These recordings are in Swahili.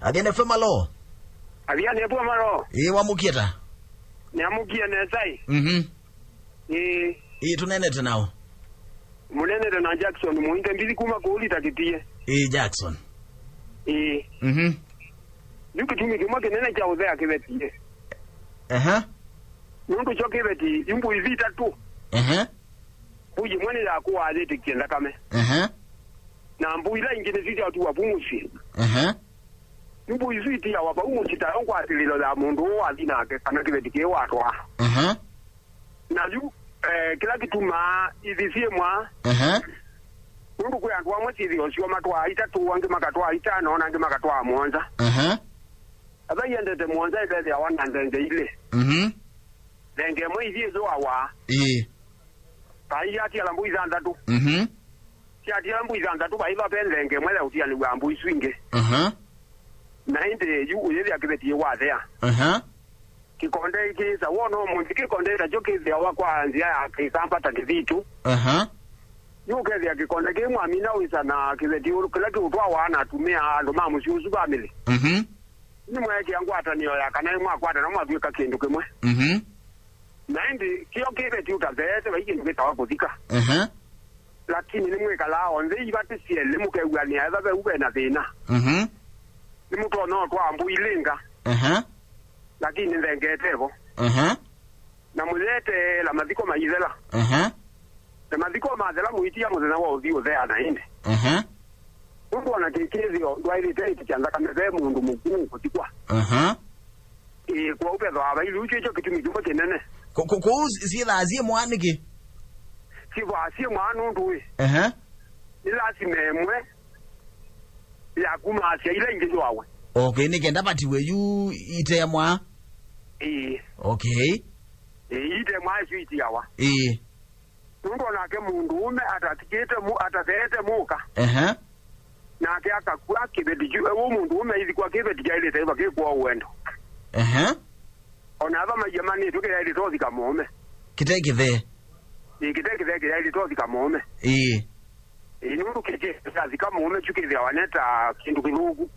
Agene femalo. Agene femalo. Wamukieta. Nyamukia nesai. Tunene tenao. Munene na Jackson muinde mbili kuma kuuli takitie. Jackson. Nikutumi kimo kenene cha uzea kibetie. Nundu choke beti imbu izita tu. Uji mwene ya kuwa alete kienda kame. Na mbu ila ingine ziti watu wapumushi. Imbu iziti ya wapumushi taongu asililo la mundu wa zina kana kibeti ke watwa. Na juu kila kitu ma izisie mwa. Nundu kwa yandu wa mwesi izi osio matwa itatu wangi makatwa itano nangi makatwa mwanza. Aba yendete mwanza ibezi ya wana ndenge ile. Lenge mwe izi ezo awa. Pai ati alambu izandatu. Si ati alambu izandatu ba iba pen lenge mwe la utia ni ambu iswinge. Na inde yu uyeli akibeti wa there. Kikonde ikiza wono mundi kikonde ta jokizi awa kwa anzia ya kisamba takizitu. Yuke ya kikonde kimwa mina wisa na kibeti kila kiutwa wana tumia ndo mamu si usuba mili. Ni mweke yangu ataniyo ya kana mwa kwata na mwa vika kindu kimwe. Na indi kiyo kibeti utazete wa hiki nukita wakuzika. Lakini ni mweka lao nze ibati siele muke ugani ya zabe ube na zina. Ni muto no kwa ambu ilinga. Lakini nzengetevo. Na mulete la maziko maizela. La maziko maizela muitia muzena wa uzio zea na inde. Mundu wanakekezi yo dwaili teiti kianza kameze mundu mkuu kutikwa. Kwa upezo haba ili uche hicho kitu mjumbo kenene. Kuhusu si lazie mwaniki? Si wasie mwanu nduwe. Ila si memwe. Ya kumasia ila ingezo wawe. Okay, nikenda patiwe yu ite mwa. Okay. Ite mwa yu ite yawa. Mundu wanake mundu ume atatikete mu atatete muka. Na ke akakua kibeti ju mundu ume hizi kwa kibeti ja ile taiba ke kwa uendo. Ona aba majamani tuke ya ile tozi kama mume. Kiteke the. Kiteke the ya ile tozi kama mume. Nundu kike sazi kama mume chuke ya waneta kindu kilugu.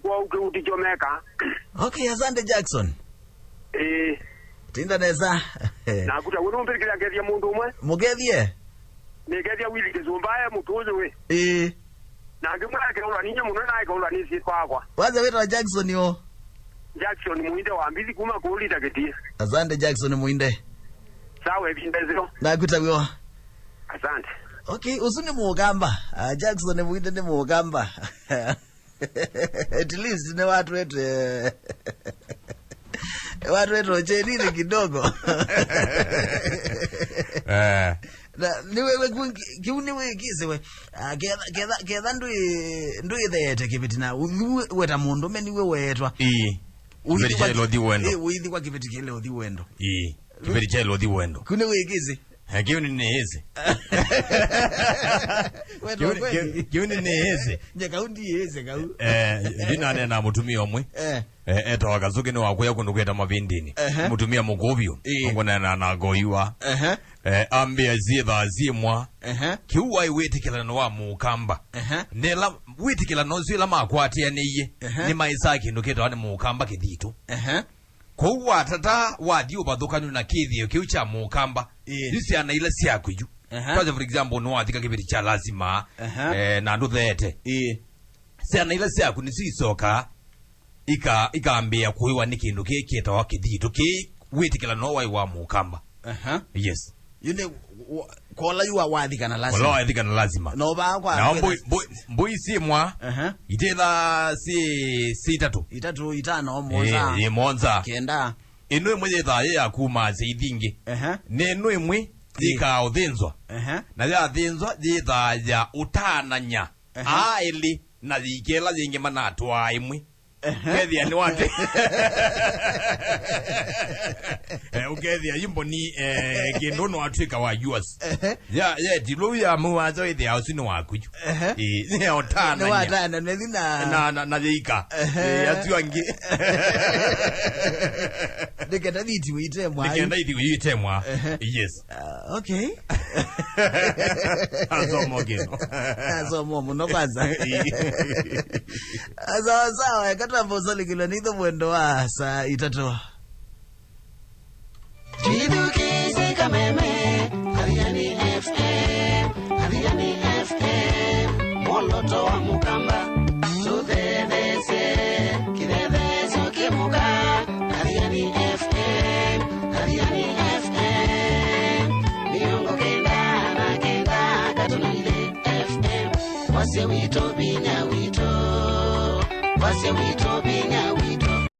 Kwa uke chomeka. Okay, asante Jackson. Tinda neza. Na kuta wono mbirikira ngethia mundu umwe. Mugethie. Negethia wili kizumbaye mutuzo we. Na ngimwa ke ula ninyo muno na ke ula nisi kwakwa. Waza weta Jackson yo. Jackson muinde wa mbili kuma kuuli taketie. Asante Jackson muinde. Sawa ebindezero. Na kutabiwa. Asante. Okay, usuni muogamba. Jackson muinde ni muogamba. At least ne watu wetu watu wetu ocherire kidogo. Na niwe kiuniwe kisewe keda ndui thete kibitina weta mundu meniwe wetwa kibeti cha lo di wendo uithi kwa kibeti kile lo di wendo kibeti cha lo di wendo kune wekize kiuni ni hezi kiuni ni hezi nye kaundi hezi kau jina nena mutumia omwe eto wakazuki ni wakuya kundukweta mavindini mutumia mugobyo ngona na nagoiwa ambia zitha zimwa kiuwa iwetikila no wa mukamba nela wetikila no zila makwatia niye ni maisaki nduketa wani mukamba kidhitu kwa tata wadio badukanu na kidhio kiucha mukamba yisi anaila siaku yu for example no atika kibeti cha lazima na nduthete si anaila siaku nisisoka ikaambia kuiwa nikindu kiketa wa kidhitu ki wetikila no wa mukamba yes yune kola yuwa wathikana lazima kola wathikana lazima no ba kwa na mbui simwa itela si itatu itano monza monza kenda inu imwe yetha ya kuma zeithingi ne inu imwe zika uthinzwa na ya thinzwa yetha ya utananya aili na yikela yingi manatwa imwe Ukethia ni wate ukethia yimbo ni kindu no atwika wa yours ya dilu ya muwazo ithia usini waku ni otana ni watana nethina na yika yatuangi nikenda thiti witemwa yes okay Azomo gino. Azomo muno kwanza. Sawa kata mbozoli kilo nito mwendo wa saa itatoa. Chidukizi kameme Hariani FM Hariani FM Moloto wa mukamba Sudedese Kidedeso kimuka Hariani FM Hariani FM Miongo kenda na kenda Katunaide FM Wase wito binya wito Wase wito binya wito